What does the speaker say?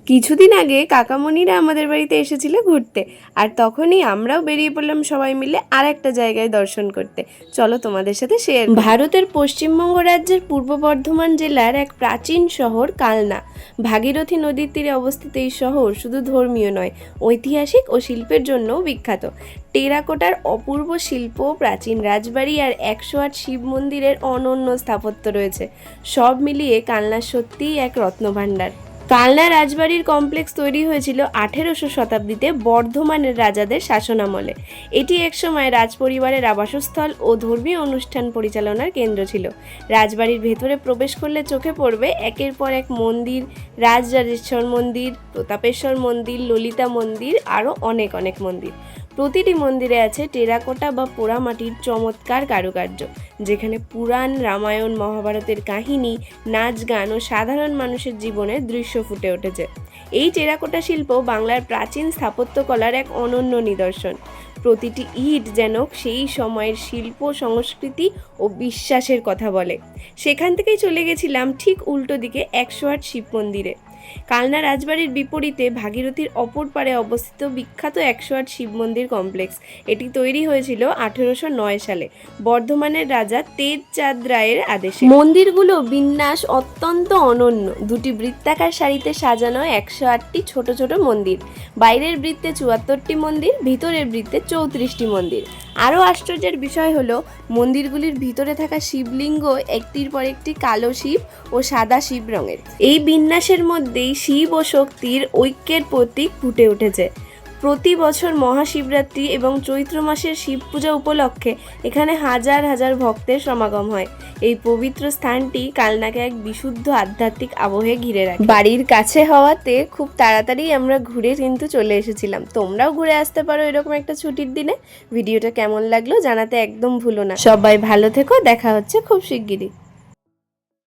কিছুদিন আগে কাকামণিরা আমাদের বাড়িতে এসেছিল ঘুরতে, আর তখনই আমরাও বেরিয়ে পড়লাম সবাই মিলে আর একটা জায়গায় দর্শন করতে। চলো তোমাদের সাথে শেয়ার। ভারতের পশ্চিমবঙ্গ রাজ্যের পূর্ব বর্ধমান জেলার এক প্রাচীন শহর কালনা। ভাগীরথী নদীর তীরে অবস্থিত এই শহর শুধু ধর্মীয় নয়, ঐতিহাসিক ও শিল্পের জন্যও বিখ্যাত। টেরাকোটার অপূর্ব শিল্প, প্রাচীন রাজবাড়ি আর 108 শিব মন্দিরের অনন্য স্থাপত্য রয়েছে। সব মিলিয়ে কালনা সত্যিই এক রত্নভাণ্ডার। কালনা রাজবাড়ির কমপ্লেক্স তৈরি হয়েছিল 1800 শতাব্দীতে বর্ধমানের রাজাদের শাসনামলে। এটি একসময় রাজপরিবারের আবাসস্থল ও ধর্মীয় অনুষ্ঠান পরিচালনার কেন্দ্র ছিল। রাজবাড়ির ভেতরে প্রবেশ করলে চোখে পড়বে একের পর এক মন্দির, রাজরাজেশ্বর মন্দির, প্রতাপেশ্বর মন্দির, ললিতা মন্দির, আরও অনেক অনেক মন্দির। প্রতিটি মন্দিরে আছে টেরাকোটা বা পোড়ামাটির চমৎকার কারুকার্য, যেখানে পুরাণ, রামায়ণ, মহাভারতের কাহিনী, নাচ গান ও সাধারণ মানুষের জীবনের দৃশ্য ফুটে উঠেছে। এই টেরাকোটা শিল্প বাংলার প্রাচীন স্থাপত্যকলার এক অনন্য নিদর্শন। প্রতিটি ইট যেন সেই সময়ের শিল্প, সংস্কৃতি ও বিশ্বাসের কথা বলে। সেখান থেকেই চলে গেছিলাম ঠিক উল্টো দিকে 108 শিব মন্দিরে। কালনা রাজবাড়ির বিপরীতে ভাগীরথীর অপর পারে অবস্থিত বিখ্যাত 108 শিব মন্দির কমপ্লেক্স। এটি তৈরি হয়েছিল 1809 সালে বর্ধমানের রাজা তেজচাঁদ রায়ের আদেশে। মন্দিরগুলো বিন্যাস অত্যন্ত অনন্য। দুটি বৃত্তাকার সারিতে সাজানো 108টি ছোট ছোট মন্দির। বাইরের বৃত্তে 74টি মন্দির, ভিতরের বৃত্তে 34টি মন্দির। আরও আশ্চর্যের বিষয় হলো মন্দিরগুলির ভিতরে থাকা শিবলিঙ্গ একটির পর একটি কালো শিব ও সাদা শিব রঙের। এই বিন্যাসের মধ্যেই শিব ও শক্তির ঐক্যের প্রতীক ফুটে উঠেছে। প্রতি বছর মহাশিবরাত্রি এবং চৈত্র মাসের শিব পূজা উপলক্ষে এখানে হাজার হাজার ভক্তের সমাগম হয়। এই পবিত্র স্থানটি কালনাকে এক বিশুদ্ধ আধ্যাত্মিক আবহে ঘিরে রাখে। বাড়ির কাছে হওয়াতে খুব তাড়াতাড়ি আমরা ঘুরে কিন্তু চলে এসেছিলাম। তোমরাও ঘুরে আসতে পারো এরকম একটা ছুটির দিনে। ভিডিওটা কেমন লাগলো জানাতে একদম ভুলো না। সবাই ভালো থেকো, দেখা হচ্ছে খুব শিগগিরই।